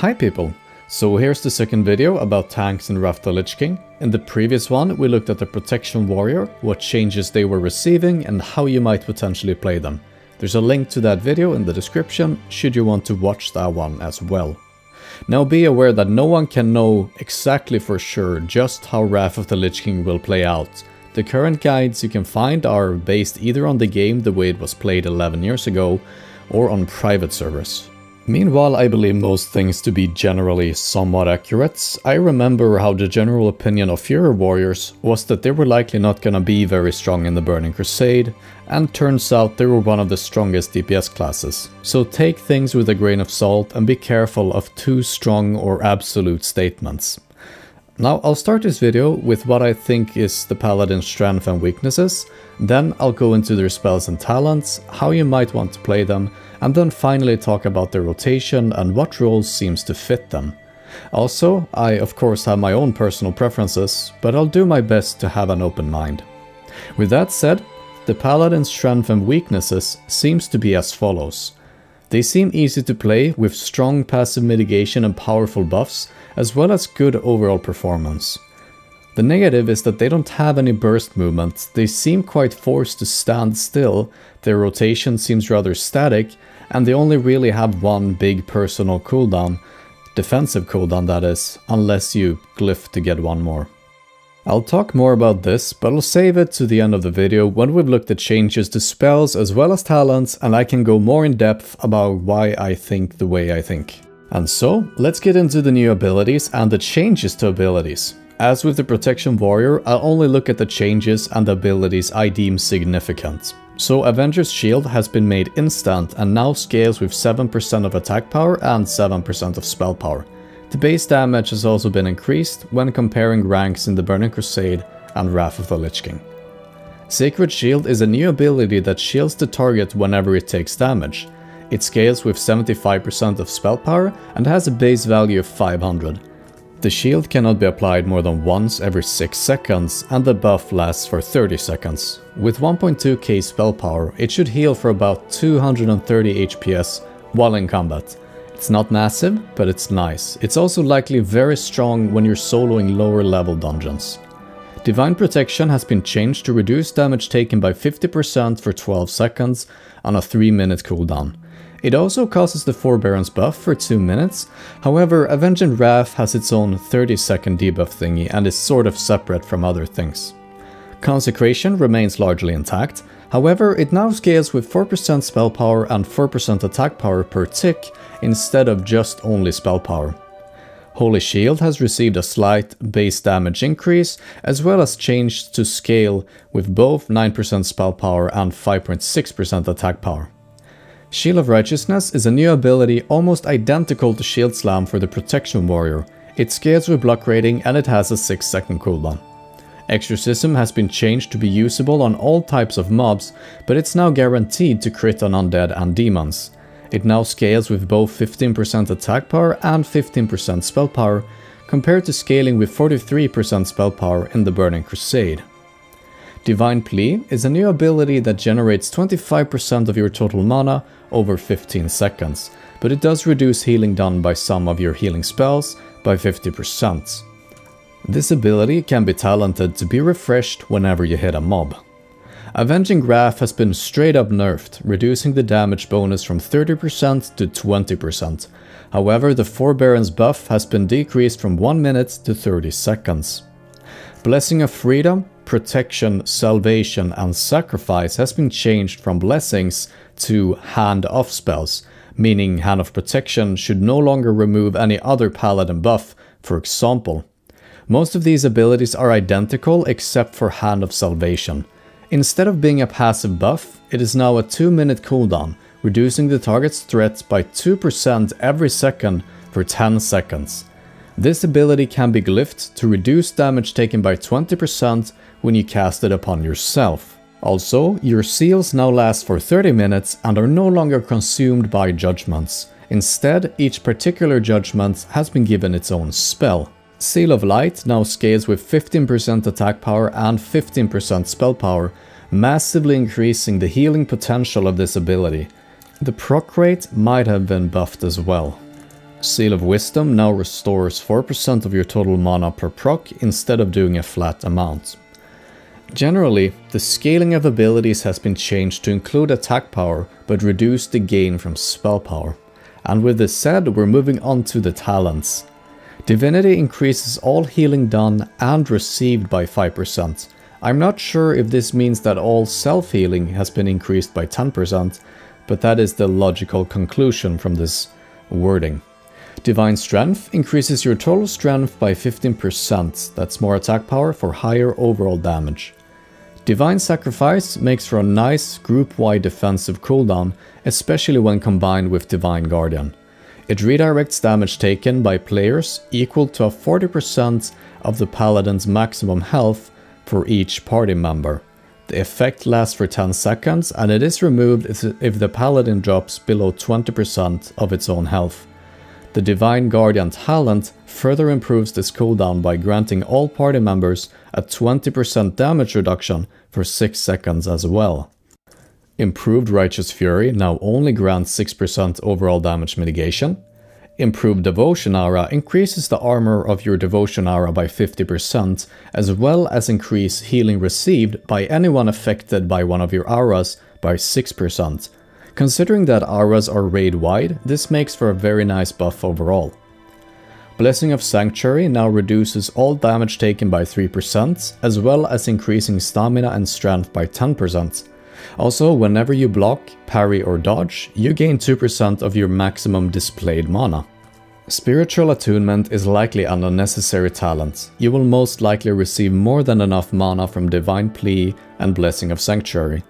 Hi people! So here's the second video about tanks in Wrath of the Lich King. In the previous one we looked at the Protection Warrior, what changes they were receiving and how you might potentially play them. There's a link to that video in the description should you want to watch that one as well. Now be aware that no one can know exactly for sure just how Wrath of the Lich King will play out. The current guides you can find are based either on the game the way it was played 11 years ago or on private servers. Meanwhile, I believe most things to be generally somewhat accurate. I remember how the general opinion of Fury Warriors was that they were likely not gonna be very strong in the Burning Crusade, and turns out they were one of the strongest DPS classes. So take things with a grain of salt and be careful of too strong or absolute statements. Now I'll start this video with what I think is the Paladin's strengths and weaknesses, then I'll go into their spells and talents, how you might want to play them, and then finally talk about their rotation and what roles seems to fit them. Also, I of course have my own personal preferences, but I'll do my best to have an open mind. With that said, the Paladin's strengths and weaknesses seems to be as follows. They seem easy to play with strong passive mitigation and powerful buffs, as well as good overall performance. The negative is that they don't have any burst movement, they seem quite forced to stand still, their rotation seems rather static, and they only really have one big personal cooldown, defensive cooldown that is, unless you glyph to get one more. I'll talk more about this, but I'll save it to the end of the video when we've looked at changes to spells as well as talents, and I can go more in depth about why I think the way I think. And so, let's get into the new abilities and the changes to abilities. As with the Protection Warrior, I'll only look at the changes and the abilities I deem significant. So Avenger's Shield has been made instant and now scales with 7% of attack power and 7% of spell power. The base damage has also been increased when comparing ranks in the Burning Crusade and Wrath of the Lich King. Sacred Shield is a new ability that shields the target whenever it takes damage. It scales with 75% of spell power and has a base value of 500. The shield cannot be applied more than once every 6 seconds and the buff lasts for 30 seconds. With 1.2k spell power, it should heal for about 230 HPS while in combat. It's not massive, but it's nice. It's also likely very strong when you're soloing lower level dungeons. Divine Protection has been changed to reduce damage taken by 50% for 12 seconds on a 3-minute cooldown. It also causes the Forbearance buff for 2 minutes, however Avenging Wrath has its own 30-second debuff thingy and is sort of separate from other things. Consecration remains largely intact, however it now scales with 4% spell power and 4% attack power per tick instead of just only spell power. Holy Shield has received a slight base damage increase, as well as changed to scale with both 9% spell power and 5.6% attack power. Shield of Righteousness is a new ability almost identical to Shield Slam for the Protection Warrior. It scales with block rating and it has a 6-second cooldown. Exorcism has been changed to be usable on all types of mobs, but it's now guaranteed to crit on undead and demons. It now scales with both 15% attack power and 15% spell power, compared to scaling with 43% spell power in the Burning Crusade. Divine Plea is a new ability that generates 25% of your total mana over 15 seconds, but it does reduce healing done by some of your healing spells by 50%. This ability can be talented to be refreshed whenever you hit a mob. Avenging Wrath has been straight up nerfed, reducing the damage bonus from 30% to 20%. However, the Forbearance buff has been decreased from 1 minute to 30 seconds. Blessing of Freedom, Protection, Salvation and Sacrifice has been changed from blessings to hand-off spells, meaning Hand of Protection should no longer remove any other Paladin buff, for example. Most of these abilities are identical except for Hand of Salvation. Instead of being a passive buff, it is now a 2-minute cooldown, reducing the target's threat by 2% every second for 10 seconds. This ability can be glyphed to reduce damage taken by 20% when you cast it upon yourself. Also, your seals now last for 30 minutes and are no longer consumed by judgments. Instead, each particular judgment has been given its own spell. Seal of Light now scales with 15% attack power and 15% spell power, massively increasing the healing potential of this ability. The proc rate might have been buffed as well. Seal of Wisdom now restores 4% of your total mana per proc instead of doing a flat amount. Generally, the scaling of abilities has been changed to include attack power but reduce the gain from spell power. And with this said, we're moving on to the talents. Divinity increases all healing done and received by 5%. I'm not sure if this means that all self-healing has been increased by 10%, but that is the logical conclusion from this wording. Divine Strength increases your total strength by 15%, that's more attack power for higher overall damage. Divine Sacrifice makes for a nice group-wide defensive cooldown, especially when combined with Divine Guardian. It redirects damage taken by players equal to 40% of the Paladin's maximum health for each party member. The effect lasts for 10 seconds and it is removed if the Paladin drops below 20% of its own health. The Divine Guardian talent further improves this cooldown by granting all party members a 20% damage reduction for 6 seconds as well. Improved Righteous Fury now only grants 6% overall damage mitigation. Improved Devotion Aura increases the armor of your Devotion Aura by 50%, as well as increase healing received by anyone affected by one of your auras by 6%. Considering that auras are raid-wide, this makes for a very nice buff overall. Blessing of Sanctuary now reduces all damage taken by 3%, as well as increasing stamina and strength by 10%. Also, whenever you block, parry or dodge, you gain 2% of your maximum displayed mana. Spiritual Attunement is likely an unnecessary talent. You will most likely receive more than enough mana from Divine Plea and Blessing of Sanctuary.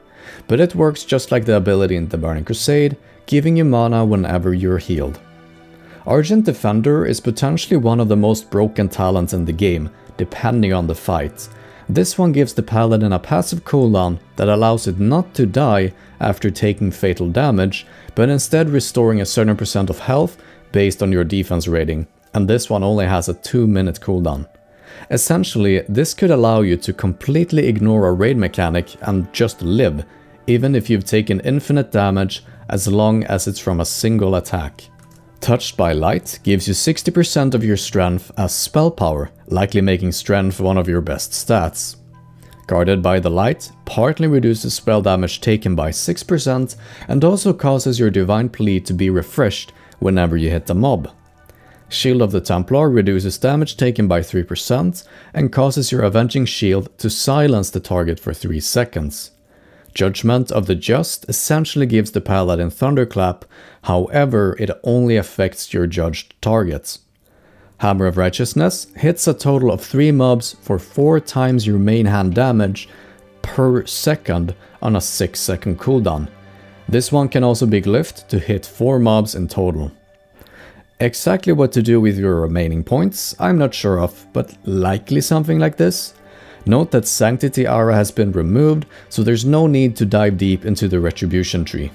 But it works just like the ability in the Burning Crusade, giving you mana whenever you're healed. Argent Defender is potentially one of the most broken talents in the game, depending on the fight. This one gives the Paladin a passive cooldown that allows it not to die after taking fatal damage, but instead restoring a certain percent of health based on your defense rating, and this one only has a 2-minute cooldown. Essentially, this could allow you to completely ignore a raid mechanic and just live, even if you've taken infinite damage as long as it's from a single attack. Touched by Light gives you 60% of your strength as spell power, likely making strength one of your best stats. Guarded by the Light partly reduces spell damage taken by 6% and also causes your Divine Plea to be refreshed whenever you hit a mob. Shield of the Templar reduces damage taken by 3% and causes your Avenging Shield to silence the target for 3 seconds. Judgment of the Just essentially gives the Paladin Thunderclap, however it only affects your judged targets. Hammer of Righteousness hits a total of 3 mobs for 4 times your main hand damage per second on a 6-second cooldown. This one can also be glyphed to hit 4 mobs in total. Exactly what to do with your remaining points I'm not sure of, but likely something like this. Note that Sanctity Aura has been removed, so there's no need to dive deep into the Retribution tree.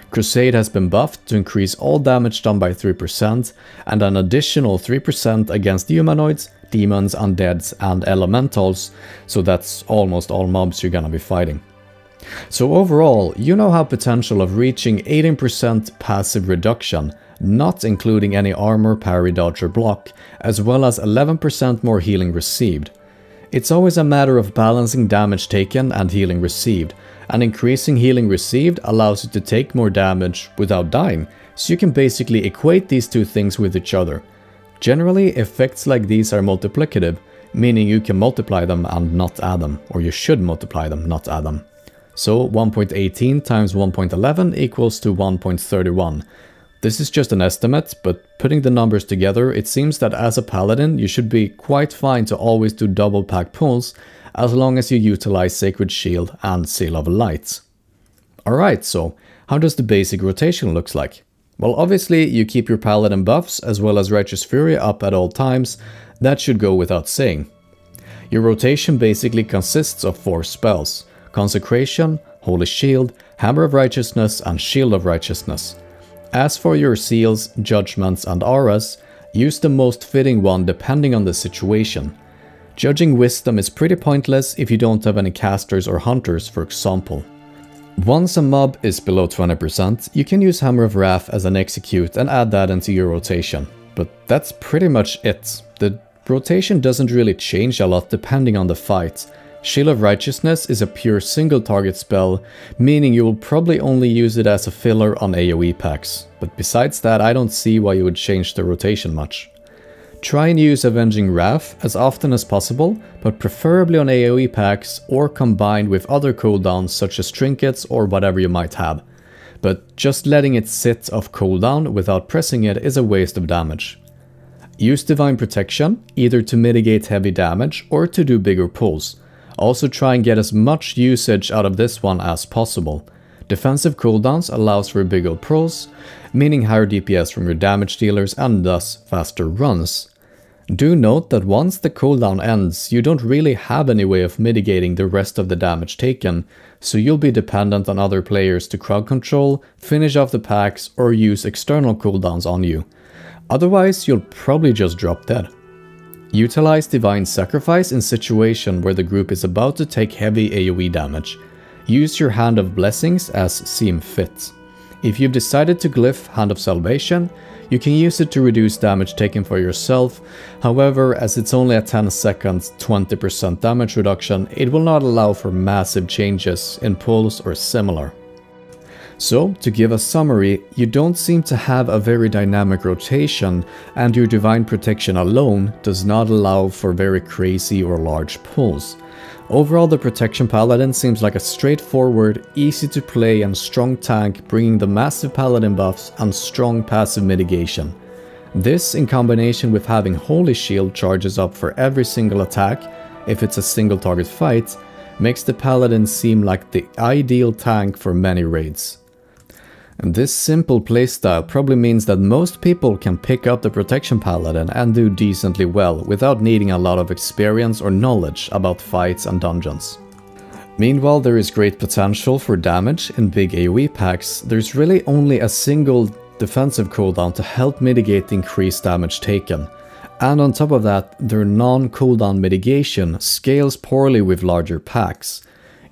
Crusade has been buffed to increase all damage done by 3% and an additional 3% against humanoids, demons, undeads and elementals, so that's almost all mobs you're gonna be fighting. So overall, you now have potential of reaching 18% passive reduction, not including any armor, parry, dodge or block, as well as 11% more healing received. It's always a matter of balancing damage taken and healing received, and increasing healing received allows you to take more damage without dying, so you can basically equate these two things with each other. Generally, effects like these are multiplicative, meaning you can multiply them and not add them, or you should multiply them, not add them. So 1.18 times 1.11 equals to 1.31. This is just an estimate, but putting the numbers together, it seems that as a Paladin you should be quite fine to always do double pack pulls, as long as you utilize Sacred Shield and Seal of Light. Alright, so how does the basic rotation looks like? Well, obviously you keep your Paladin buffs as well as Righteous Fury up at all times, that should go without saying. Your rotation basically consists of 4 spells: Consecration, Holy Shield, Hammer of Righteousness and Shield of Righteousness. As for your seals, judgments and auras, use the most fitting one depending on the situation. Judging Wisdom is pretty pointless if you don't have any casters or hunters, for example. Once a mob is below 20%, you can use Hammer of Wrath as an execute and add that into your rotation. But that's pretty much it. The rotation doesn't really change a lot depending on the fight. Shield of Righteousness is a pure single target spell, meaning you will probably only use it as a filler on AoE packs. But besides that, I don't see why you would change the rotation much. Try and use Avenging Wrath as often as possible, but preferably on AoE packs or combined with other cooldowns such as trinkets or whatever you might have. But just letting it sit off cooldown without pressing it is a waste of damage. Use Divine Protection, either to mitigate heavy damage or to do bigger pulls. Also try and get as much usage out of this one as possible. Defensive cooldowns allows for bigger pulls, meaning higher DPS from your damage dealers and thus faster runs. Do note that once the cooldown ends, you don't really have any way of mitigating the rest of the damage taken, so you'll be dependent on other players to crowd control, finish off the packs or use external cooldowns on you. Otherwise, you'll probably just drop dead. Utilize Divine Sacrifice in situation where the group is about to take heavy AoE damage. Use your Hand of Blessings as seem fit. If you've decided to glyph Hand of Salvation, you can use it to reduce damage taken for yourself. However, as it's only a 10 seconds 20% damage reduction, it will not allow for massive changes in pulls or similar. So, to give a summary, you don't seem to have a very dynamic rotation, and your Divine Protection alone does not allow for very crazy or large pulls. Overall, the Protection Paladin seems like a straightforward, easy to play and strong tank, bringing the massive Paladin buffs and strong passive mitigation. This, in combination with having Holy Shield charges up for every single attack, if it's a single target fight, makes the Paladin seem like the ideal tank for many raids. And this simple playstyle probably means that most people can pick up the Protection Paladin and do decently well without needing a lot of experience or knowledge about fights and dungeons. Meanwhile, there is great potential for damage in big AoE packs. There's really only a single defensive cooldown to help mitigate the increased damage taken. And on top of that, their non-cooldown mitigation scales poorly with larger packs.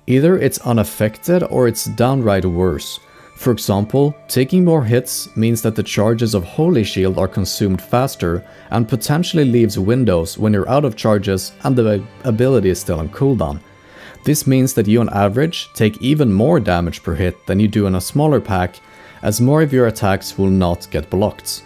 Either it's unaffected or it's downright worse. For example, taking more hits means that the charges of Holy Shield are consumed faster and potentially leaves windows when you're out of charges and the ability is still on cooldown. This means that you on average take even more damage per hit than you do in a smaller pack, as more of your attacks will not get blocked.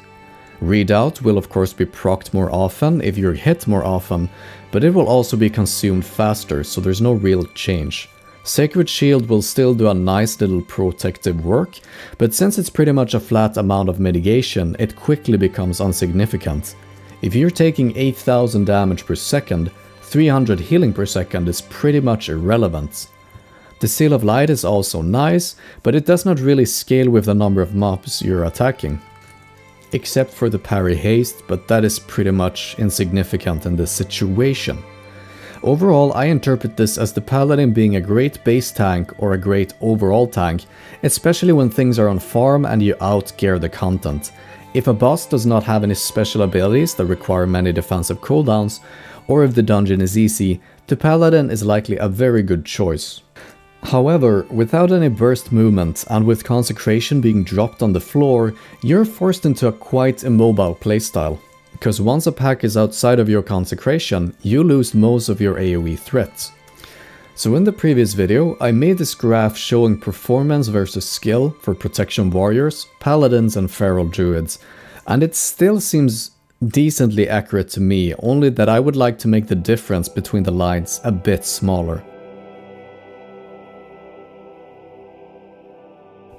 Readout will of course be procced more often if you're hit more often, but it will also be consumed faster, so there's no real change. Sacred Shield will still do a nice little protective work, but since it's pretty much a flat amount of mitigation, it quickly becomes insignificant. If you're taking 8000 damage per second, 300 healing per second is pretty much irrelevant. The Seal of Light is also nice, but it does not really scale with the number of mobs you're attacking. Except for the parry haste, but that is pretty much insignificant in this situation. Overall, I interpret this as the Paladin being a great base tank or a great overall tank, especially when things are on farm and you outgear the content. If a boss does not have any special abilities that require many defensive cooldowns, or if the dungeon is easy, the Paladin is likely a very good choice. However, without any burst movement and with Consecration being dropped on the floor, you're forced into a quite immobile playstyle. Because once a pack is outside of your Consecration, you lose most of your AoE threats. So in the previous video, I made this graph showing performance versus skill for Protection Warriors, Paladins and Feral Druids, and it still seems decently accurate to me, only that I would like to make the difference between the lines a bit smaller.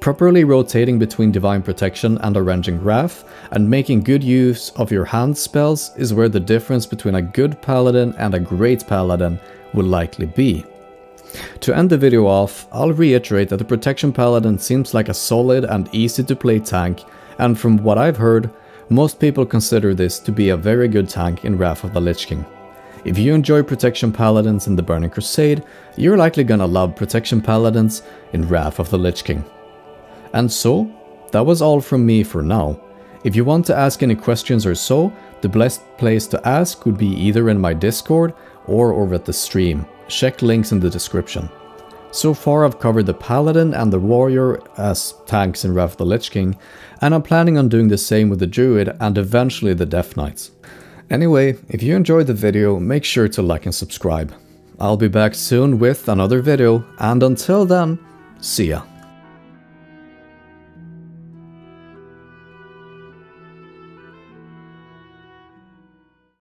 Properly rotating between Divine Protection and Avenging Wrath, and making good use of your hand spells is where the difference between a good Paladin and a great Paladin will likely be. To end the video off, I'll reiterate that the Protection Paladin seems like a solid and easy to play tank, and from what I've heard, most people consider this to be a very good tank in Wrath of the Lich King. If you enjoy Protection Paladins in the Burning Crusade, you're likely gonna love Protection Paladins in Wrath of the Lich King. And so, that was all from me for now. If you want to ask any questions or so, the best place to ask would be either in my Discord or over at the stream. Check links in the description. So far I've covered the Paladin and the Warrior as tanks in Wrath of the Lich King, and I'm planning on doing the same with the Druid and eventually the Death Knights. Anyway, if you enjoyed the video, make sure to like and subscribe. I'll be back soon with another video, and until then, see ya.